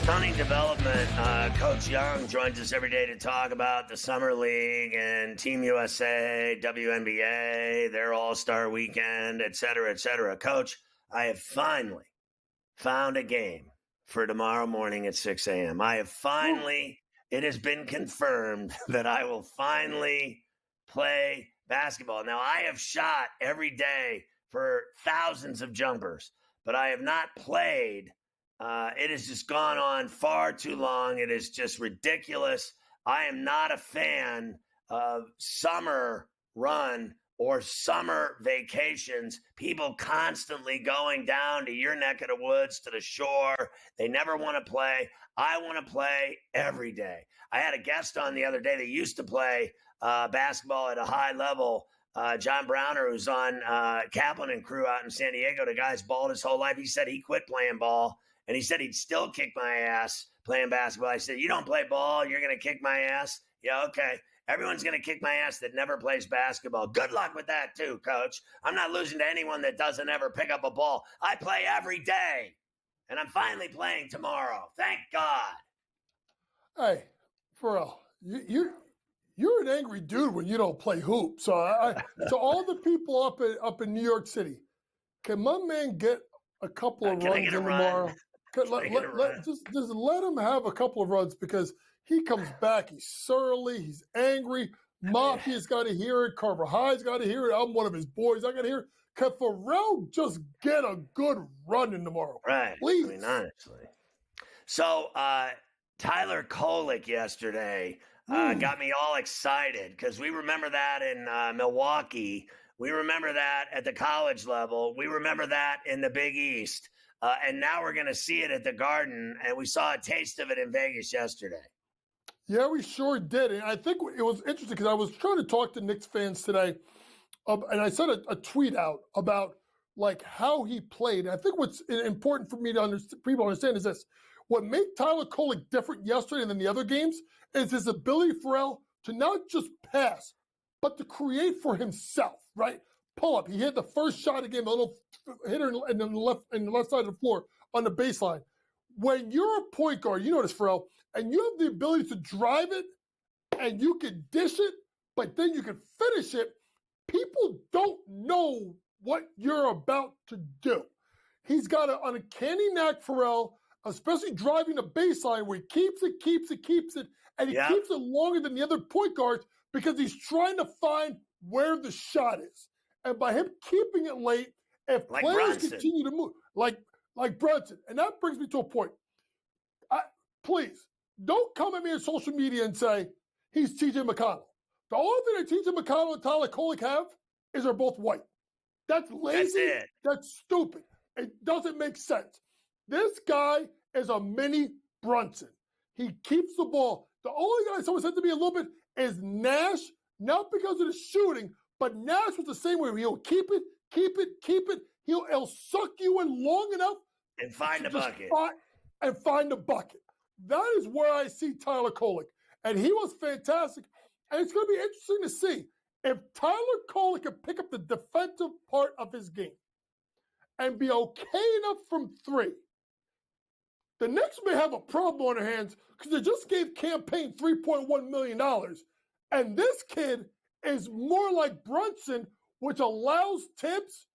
Stunning development. Coach Young joins us every day to talk about the Summer League and Team USA, WNBA, their All-Star Weekend, et cetera, et cetera. Coach, I have finally found a game for tomorrow morning at 6 a.m. It has been confirmed that I will finally play basketball. Now, I have shot every day for thousands of jumpers, but I have not played. It has just gone on far too long. It is just ridiculous. I am not a fan of summer run or summer vacations. People constantly going down to your neck of the woods, to the shore. They never want to play. I want to play every day. I had a guest on the other day that used to play basketball at a high level, John Browner, who's on Kaplan and crew out in San Diego. The guy's balled his whole life. He said he quit playing ball. And he said he'd still kick my ass playing basketball. I said, you don't play ball, you're going to kick my ass? Yeah, okay. Everyone's going to kick my ass that never plays basketball. Good luck with that too, Coach. I'm not losing to anyone that doesn't ever pick up a ball. I play every day. And I'm finally playing tomorrow. Thank God. Hey, Ferrall, you're an angry dude when you don't play hoops. So so all the people up in New York City, can my man get a couple of runs in tomorrow? Just let him have a couple of runs, because he comes back, he's surly, he's angry. Mafia's got to hear it. Carver High's got to hear it. I'm one of his boys. I got to hear it. Can Ferrall just get a good run in tomorrow? Right. Please. I mean, honestly. So Tyler Kolek yesterday got me all excited, because we remember that in Milwaukee. We remember that at the college level. We remember that in the Big East. And now we're going to see it at the Garden. And we saw a taste of it in Vegas yesterday. Yeah, we sure did. And I think it was interesting, because I was trying to talk to Knicks fans today. And I sent a tweet out about like how he played. And I think what's important for me to people understand is this. What made Tyler Kolek different yesterday than the other games is his ability, Ferrall, to not just pass, but to create for himself, right? Pull up. He hit the first shot of the game, a little hitter in the left side of the floor on the baseline. When you're a point guard, you know this, Ferrall, and you have the ability to drive it, and you can dish it, but then you can finish it, people don't know what you're about to do. He's got an uncanny knack, Ferrall, especially driving the baseline, where he keeps it, and he keeps it longer than the other point guards, because he's trying to find where the shot is. And by him keeping it late If Like players Brunson. continue to move, like Brunson, and that brings me to a point. Please, don't come at me on social media and say he's TJ McConnell. The only thing that TJ McConnell and Tyler Kolek have is they're both white. That's lazy. That's it. That's stupid. It doesn't make sense. This guy is a mini Brunson. He keeps the ball. The only guy someone said to me a little bit is Nash, not because of the shooting, but Nash was the same way. He'll keep it. He'll suck you in long enough and find the bucket. Find the bucket. That is where I see Tyler Kolek. And he was fantastic. And it's going to be interesting to see if Tyler Kolek can pick up the defensive part of his game and be okay enough from three. The Knicks may have a problem on their hands because they just gave Campaign $3.1 million. And this kid is more like Brunson, which allows Tibbs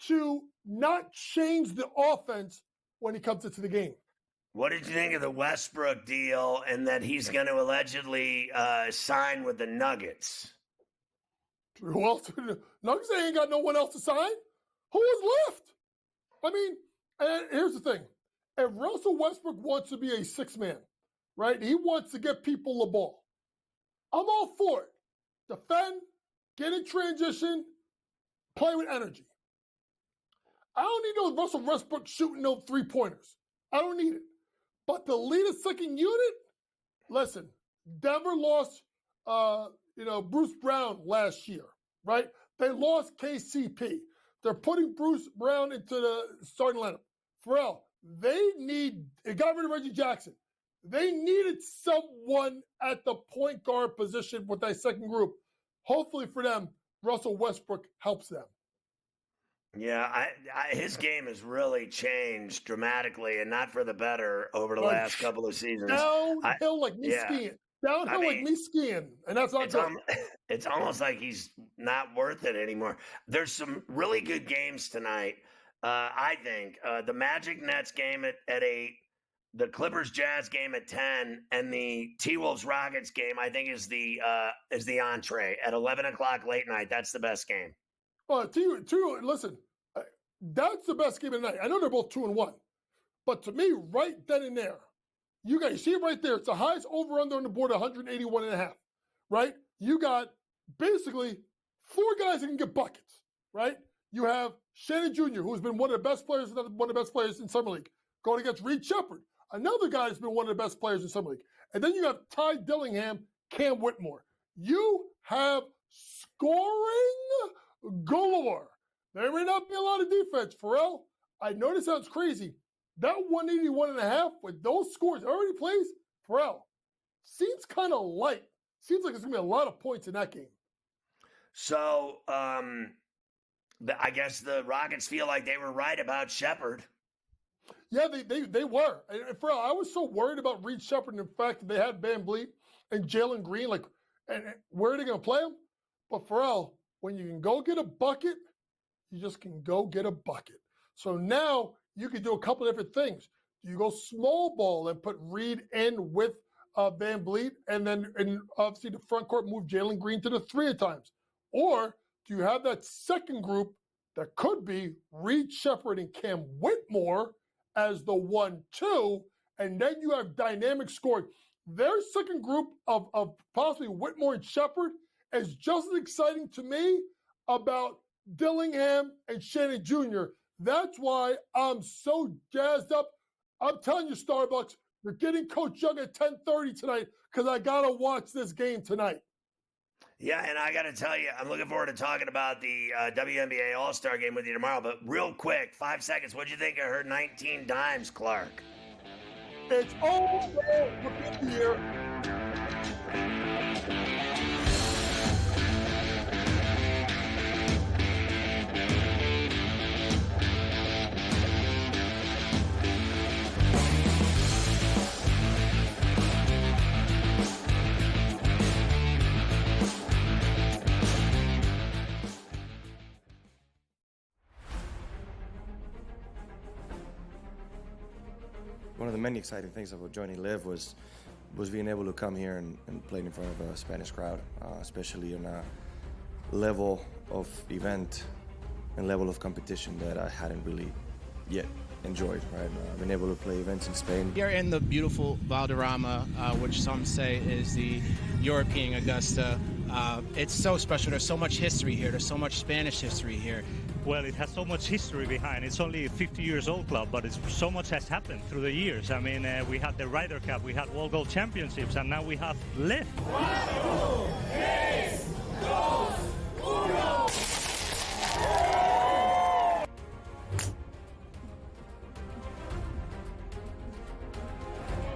to not change the offense when he comes into the game. What did you think of the Westbrook deal and that he's going to allegedly sign with the Nuggets? Who else? Nuggets ain't got no one else to sign. Who is left? I mean, and here's the thing. If Russell Westbrook wants to be a six-man, right, he wants to get people the ball. I'm all for it. Defend, get in transition, play with energy. I don't need no Russell Westbrook shooting no three-pointers. I don't need it. But to lead a second unit, listen, Denver lost, Bruce Brown last year, right? They lost KCP. They're putting Bruce Brown into the starting lineup. Ferrall, it got rid of Reggie Jackson. They needed someone at the point guard position with that second group. Hopefully for them, Russell Westbrook helps them. Yeah, his game has really changed dramatically, and not for the better over the last couple of seasons. Downhill like me skiing. Downhill like me skiing, and that's not good. It's almost like he's not worth it anymore. There's some really good games tonight. I think the Magic Nets game at 8, the Clippers Jazz game at 10, and the T-Wolves Rockets game I think is the entree at 11 o'clock late night. That's the best game. Well, listen, that's the best game of the night. I know they're both 2-1, but to me, right then and there, you see it right there. It's the highest over/under on the board, 181.5. Right? You got basically 4 guys that can get buckets. Right? You have Shannon Jr., who's been one of the best players in Summer League, going against Reed Shepherd, another guy who's been one of the best players in Summer League. And then you have Ty Dillingham, Cam Whitmore. You have scoring galore. There may not be a lot of defense, Ferrall. I know this sounds crazy. That 181.5 with those scores already plays, Ferrall, seems kind of light. Seems like there's going to be a lot of points in that game. So, I guess the Rockets feel like they were right about Shepherd. Yeah, they were. And Ferrall, I was so worried about Reed Shepherd and the fact that they had Van Vliet and Jalen Green. Like, and where are they going to play them? But Ferrall, when you can go get a bucket, you just can go get a bucket. So now you can do a couple of different things. You go small ball and put Reed in with Van Vliet, and then obviously the front court move Jalen Green to the 3 at times. Or do you have that second group that could be Reed Shepherd and Cam Whitmore as the 1-2, and then you have dynamic scoring. Their second group of possibly Whitmore and Shepherd is just as exciting to me about Dillingham and Shannon Jr. That's why I'm so jazzed up. I'm telling you, Starbucks, you're getting Coach Young at 10:30 tonight because I got to watch this game tonight. Yeah, and I got to tell you, I'm looking forward to talking about the WNBA All-Star game with you tomorrow. But real quick, 5 seconds, what'd you think of her 19 dimes, Clark? It's over with the year. One of the many exciting things about joining Live was being able to come here and play in front of a Spanish crowd, especially on a level of event and level of competition that I hadn't really yet enjoyed, right? I've been able to play events in Spain. Here in the beautiful Valderrama, which some say is the European Augusta, it's so special. There's so much history here. There's so much Spanish history here. Well, it has so much history behind. It's only a 50 years old club, but so much has happened through the years. I mean, we had the Ryder Cup, we had World Gold Championships, and now we have LIV. 1, 2, 3, 2, 1.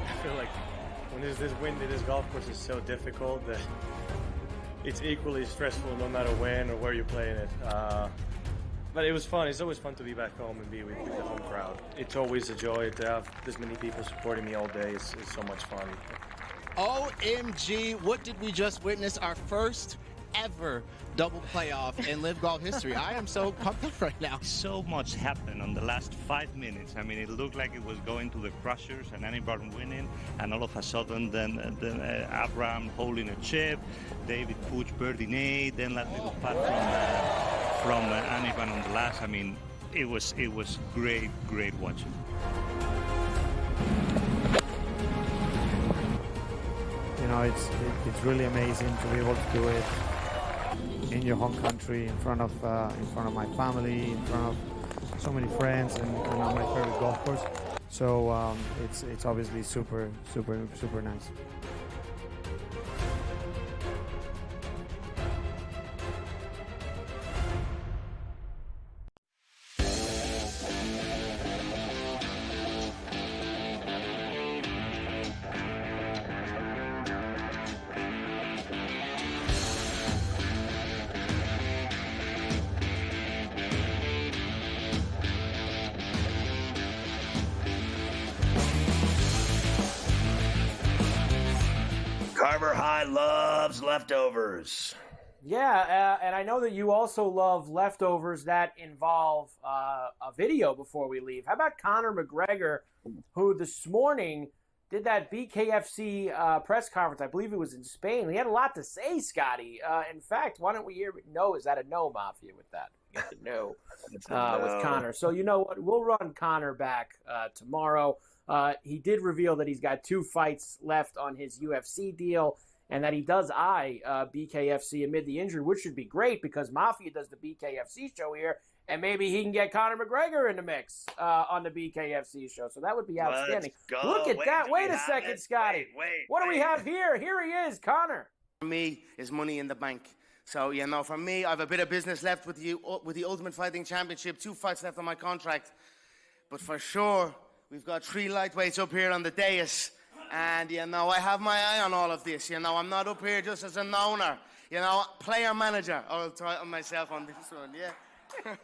I feel like when there's this wind in this golf course is so difficult that it's equally stressful no matter when or where you're playing it. But it was fun. It's always fun to be back home and be with the home crowd. It's always a joy to have this many people supporting me all day. It's so much fun. OMG, what did we just witness? Our first ever double playoff in LIV Golf history. I am so pumped up right now. So much happened on the last 5 minutes. I mean, it looked like it was going to the crushers and Annie Barton winning, and all of a sudden then Abraham holding a chip, David Puig birdie, then that little putt from Annie Barton on the last. I mean, it was great watching. You know, it's really amazing to be able to do it in your home country, in front of my family, in front of so many friends, and on my favorite golf course. So it's obviously super nice. Carver High loves leftovers. Yeah, and I know that you also love leftovers that involve a video before we leave. How about Conor McGregor, who this morning did that BKFC press conference? I believe it was in Spain. He had a lot to say, Scotty. In fact, why don't we hear no? Is that a no, Mafia, with that? No, with Conor. So you know what? We'll run Conor back tomorrow. He did reveal that he's got 2 fights left on his UFC deal, and that he does eye BKFC amid the injury, which should be great because Mafia does the BKFC show here, and maybe he can get Conor McGregor in the mix on the BKFC show. So that would be outstanding. Look at that. Wait a second, Scotty. What do we have here? Here he is, Conor. For me, is money in the bank. So, you know, for me, I have a bit of business left with the Ultimate Fighting Championship, 2 fights left on my contract. But for sure, we've got 3 lightweights up here on the dais. And, you know, I have my eye on all of this. You know, I'm not up here just as an owner. You know, player manager. I'll title myself on this one, yeah.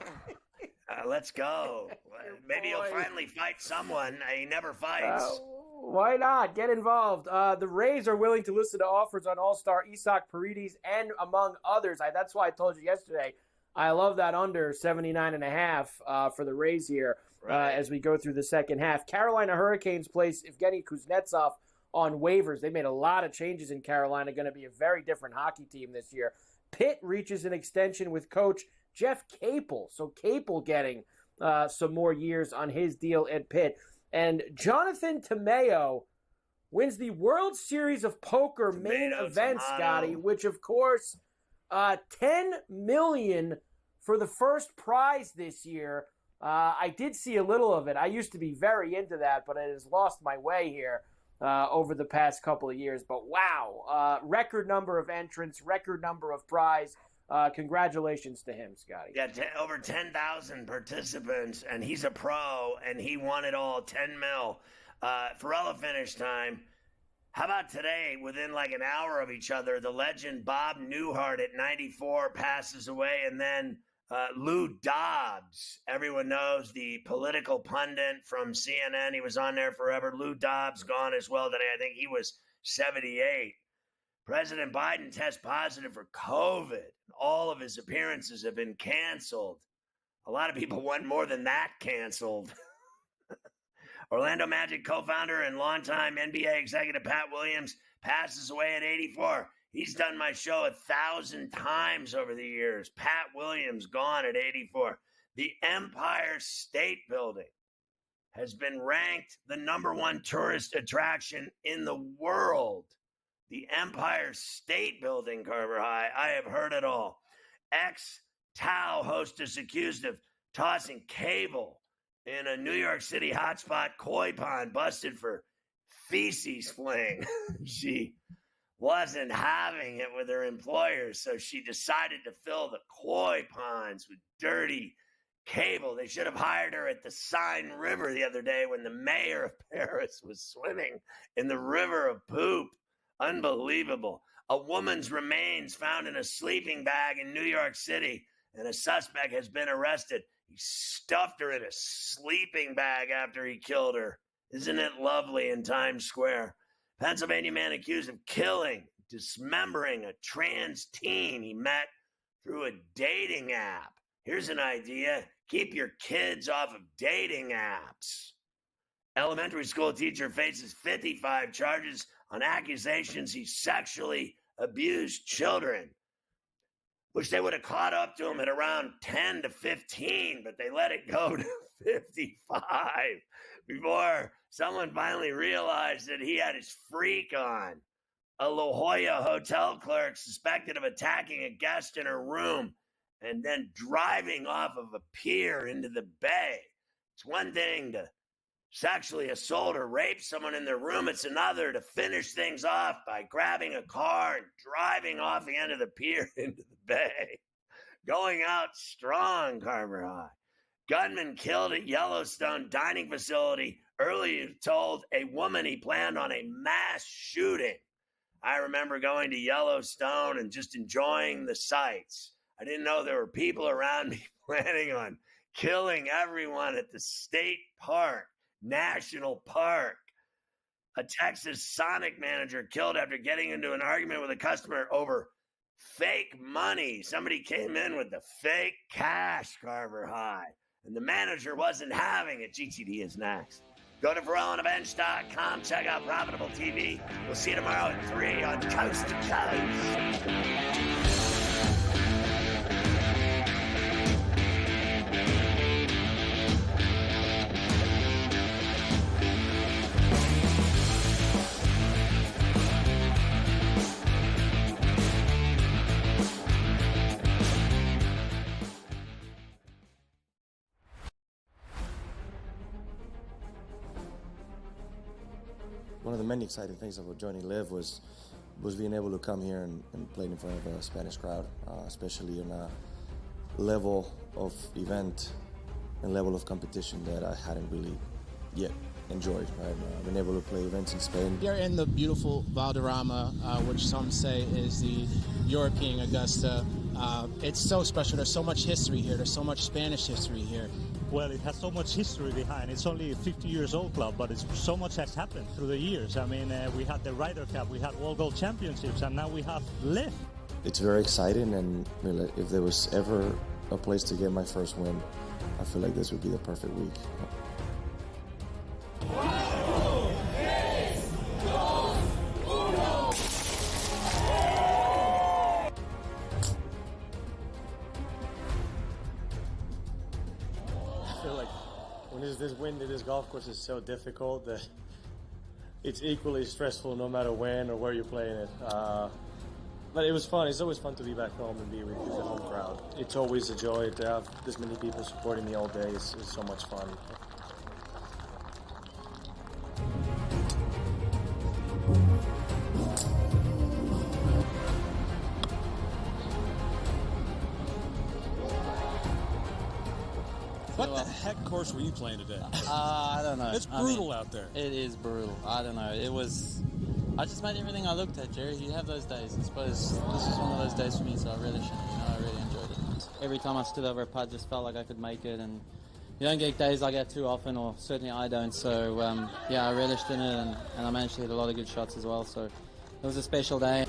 Let's go. Maybe he'll finally fight someone. He never fights. Why not? Get involved. The Rays are willing to listen to offers on All-Star Isaac Paredes and among others. That's why I told you yesterday, I love that under 79.5 for the Rays here as we go through the second half. Carolina Hurricanes place Evgeny Kuznetsov on waivers. They made a lot of changes in Carolina, going to be a very different hockey team this year. Pitt reaches an extension with coach Jeff Capel. So Capel getting some more years on his deal at Pitt. And Jonathan Tomeo wins the World Series of Poker main event, Scotty, which, of course, $10 million for the first prize this year. I did see a little of it. I used to be very into that, but it has lost my way here over the past couple of years. But wow, record number of entrants, record number of prize. Congratulations to him, Scotty. Yeah, over 10,000 participants, and he's a pro, and he won it all, 10 mil. Ferrall finish time. How about today, within like an hour of each other, the legend Bob Newhart at 94 passes away, and then Lou Dobbs, everyone knows, the political pundit from CNN. He was on there forever. Lou Dobbs gone as well today. I think he was 78. President Biden tests positive for COVID. All of his appearances have been canceled. A lot of people want more than that canceled. Orlando Magic co-founder and longtime NBA executive Pat Williams passes away at 84. He's done my show 1,000 times over the years. Pat Williams, gone at 84. The Empire State Building has been ranked the #1 tourist attraction in the world. The Empire State Building, Carver High. I have heard it all. Ex-Tao hostess accused of tossing cable in a New York City hotspot koi pond, busted for feces fling. She wasn't having it with her employers, so she decided to fill the koi ponds with dirty cable. They should have hired her at the Seine River the other day when the mayor of Paris was swimming in the river of poop. Unbelievable. A woman's remains found in a sleeping bag in New York City, and a suspect has been arrested. He stuffed her in a sleeping bag after he killed her. Isn't it lovely in Times Square? Pennsylvania man accused of killing, dismembering a trans teen he met through a dating app. Here's an idea. Keep your kids off of dating apps. Elementary school teacher faces 55 charges on accusations he sexually abused children. Wish they would have caught up to him at around 10 to 15, but they let it go to 55 before someone finally realized that he had his freak on. A La Jolla hotel clerk suspected of attacking a guest in her room and then driving off of a pier into the bay. It's one thing to sexually assault or rape someone in their room. It's another to finish things off by grabbing a car and driving off the end of the pier into the bay. Going out strong, Carver High. Gunman killed at Yellowstone dining facility. Earlier told a woman he planned on a mass shooting. I remember going to Yellowstone and just enjoying the sights. I didn't know there were people around me planning on killing everyone at the state park, national park. A Texas Sonic manager killed after getting into an argument with a customer over fake money. Somebody came in with the fake cash, Carver High, and the manager wasn't having it. GTD is next. Go to FerrallOnABench.com. Check out Profitable TV. We'll see you tomorrow at 3 on Coast to Coast. One of the many exciting things about joining Live was being able to come here and play in front of a Spanish crowd, especially on a level of event and level of competition that I hadn't really yet enjoyed. Right? I've been able to play events in Spain. You're in the beautiful Valderrama, which some say is the European Augusta. It's so special. There's so much history here. There's so much Spanish history here. Well, it has so much history behind. It's only a 50 years old club, but so much has happened through the years. I mean, we had the Ryder Cup, we had World Gold Championships, and now we have Live. It's very exciting, and if there was ever a place to get my first win, I feel like this would be the perfect week. This wind at this golf course is so difficult that it's equally stressful no matter when or where you're playing it. But it was fun. It's always fun to be back home and be with the home crowd. It's always a joy to have this many people supporting me all day. It's so much fun. What the heck course were you playing today? I don't know. It's brutal out there. It is brutal. I don't know. I just made everything I looked at, Jerry. You have those days. I suppose this is one of those days for me, so I really enjoyed it. Every time I stood over a putt, just felt like I could make it, and you don't get days like that too often, or certainly I don't. So, I relished in it, and I managed to hit a lot of good shots as well, so it was a special day.